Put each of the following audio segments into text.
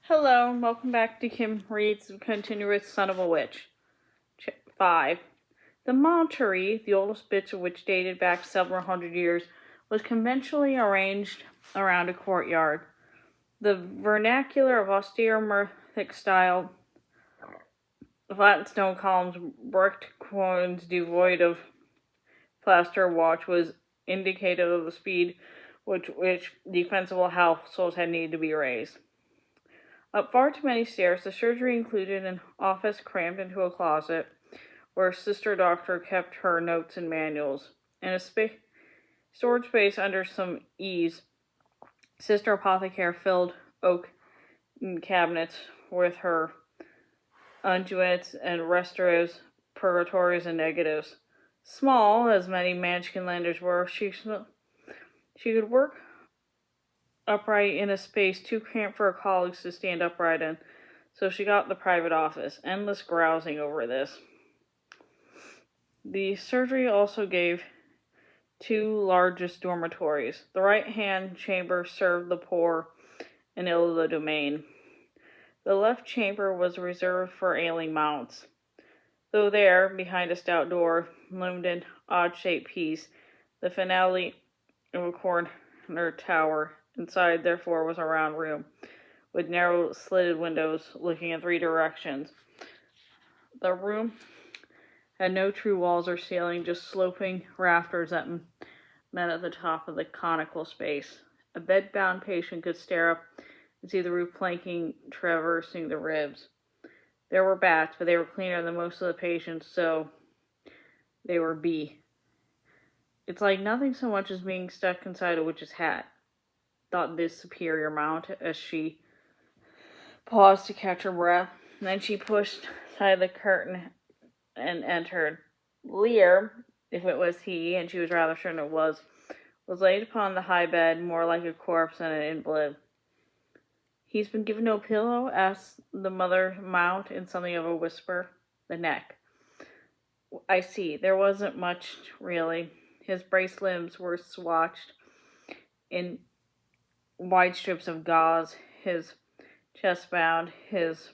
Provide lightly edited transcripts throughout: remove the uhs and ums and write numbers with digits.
Hello, and welcome back to Kim Reads Continuous Son of a Witch. 5. The Monterey, the oldest bits of which dated back several hundred years, was conventionally arranged around a courtyard. The vernacular of austere Murthic style, flat stone columns, bricked quoins devoid of plaster watch was indicative of the speed which defensible households had needed to be raised. Up far too many stairs, the surgery included an office crammed into a closet where Sister Doctor kept her notes and manuals. In a storage space under some eaves, Sister Apothecary filled oak cabinets with her unguents and restoratives, purgatories, and negatives. Small, as many Manchkin lenders were, she could work upright in a space too cramped for her colleagues to stand upright in, so she got the private office. Endless grousing over this. The surgery also gave two largest dormitories. The right-hand chamber served the poor and ill of the domain. The left chamber was reserved for ailing mounts. Though there, behind a stout door, loomed an odd-shaped piece, the finale of a corner tower. Inside, therefore, was a round room, with narrow slitted windows looking in three directions. The room had no true walls or ceiling, just sloping rafters that met at the top of the conical space. A bed-bound patient could stare up and see the roof planking traversing the ribs. There were bats, but they were cleaner than most of the patients, so they were It's like nothing so much as being stuck inside a witch's hat, thought this superior mount as she paused to catch her breath. Then she pushed aside the curtain and entered. Liir, if it was he, and she was rather certain it was laid upon the high bed, more like a corpse than an invalid. "He's been given no pillow?" asked the mother mount in something of a whisper. "The neck." "I see. There wasn't much, really. His braced limbs were swatched in wide strips of gauze, his chest bound, his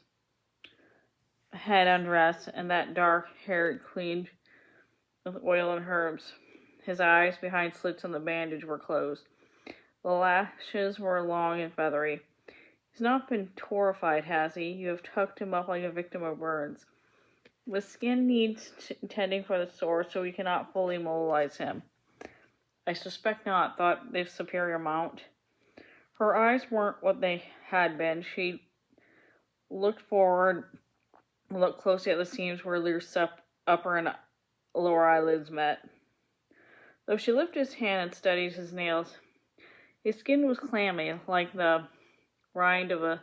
head undressed, and that dark hair cleaned with oil and herbs. His eyes, behind slits on the bandage, were closed. The lashes were long and feathery. He's not been torrified, has he? You have tucked him up like a victim of burns. The skin needs tending for the sore, so we cannot fully mobilize him." "I suspect not," thought the superior mount. Her eyes weren't what they had been. She looked forward, looked closely at the seams where Lear's upper and lower eyelids met. Though she lifted his hand and studied his nails, his skin was clammy, like the rind of a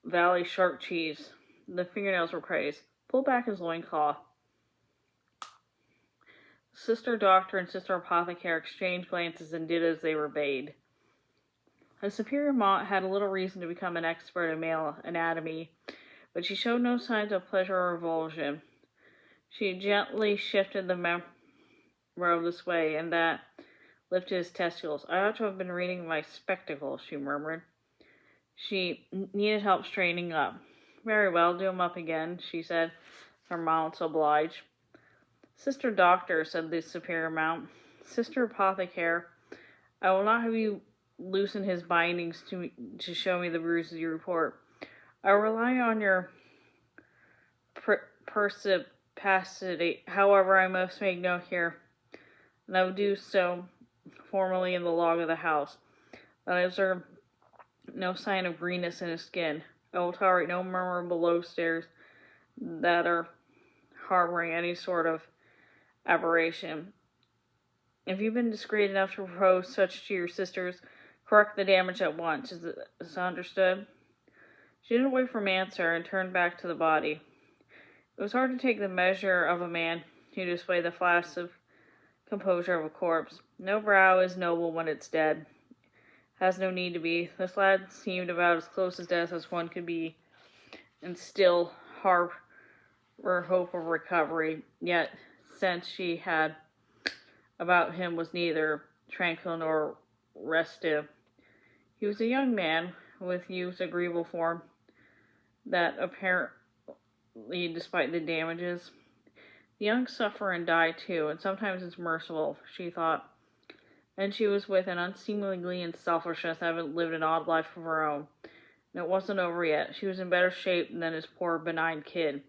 valley shark cheese. The fingernails were crazed. Pull back his loincloth. Sister Doctor and Sister Apothecary exchanged glances and did as they were bade. The superior mount had little reason to become an expert in male anatomy, but she showed no signs of pleasure or revulsion. She gently shifted the member this way and that, lifted his testicles. "I ought to have been reading my spectacles," she murmured. She needed help straightening up. "Very well, do him up again," she said. Her mounts obliged. "Sister Doctor," said the superior mount. "Sister Apothecary, I will not have you loosen his bindings to show me the bruises you report. I rely on your perspicacity. However, I must make note here, and I will do so formally in the log of the house, that I observe no sign of greenness in his skin. I will tolerate no murmur below stairs that are harboring any sort of aberration. If you've been discreet enough to propose such to your sisters, correct the damage at once. Is this understood?" She didn't wait for an answer and turned back to the body. It was hard to take the measure of a man who displayed the flaccid composure of a corpse. No brow is noble when it's dead. Has no need to be. This lad seemed about as close to death as one could be, and still harbor hope of recovery. Yet, sense she had about him was neither tranquil nor restive. He was a young man with youth's agreeable form that apparently, despite the damages, the young suffer and die too, and sometimes it's merciful, she thought. And she was with an unseemly glee and selfishness, having lived an odd life of her own. And it wasn't over yet. She was in better shape than his poor benign kid.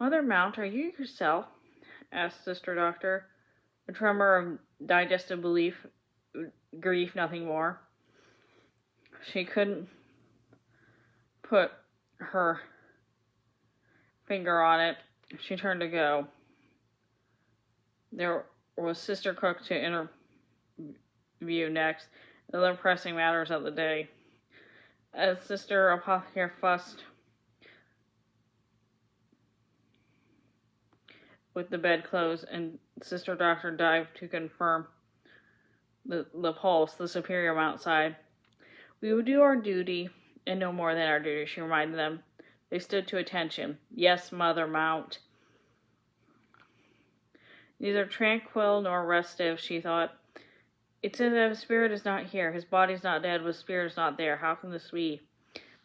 Mother Mount, are you yourself? Asked Sister Doctor. A tremor of digestive grief, nothing more. She couldn't put her finger on it. She turned to go. There was Sister Cook to interview next, and other pressing matters of the day. As Sister Apothecary fussed with the bedclothes, and Sister Doctor dived to confirm the pulse, the superior Mount sighed. We will do our duty, and no more than our duty, she reminded them. They stood to attention. Yes, Mother Mount. Neither tranquil nor restive, she thought. It says that his spirit is not here. His body's not dead, but his spirit is not there. How can this be?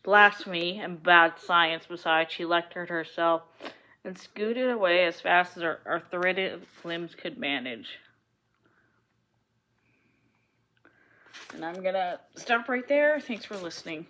Blasphemy and bad science, besides, she lectured herself and scooted away as fast as her arthritic limbs could manage. And I'm going to stop right there. Thanks for listening.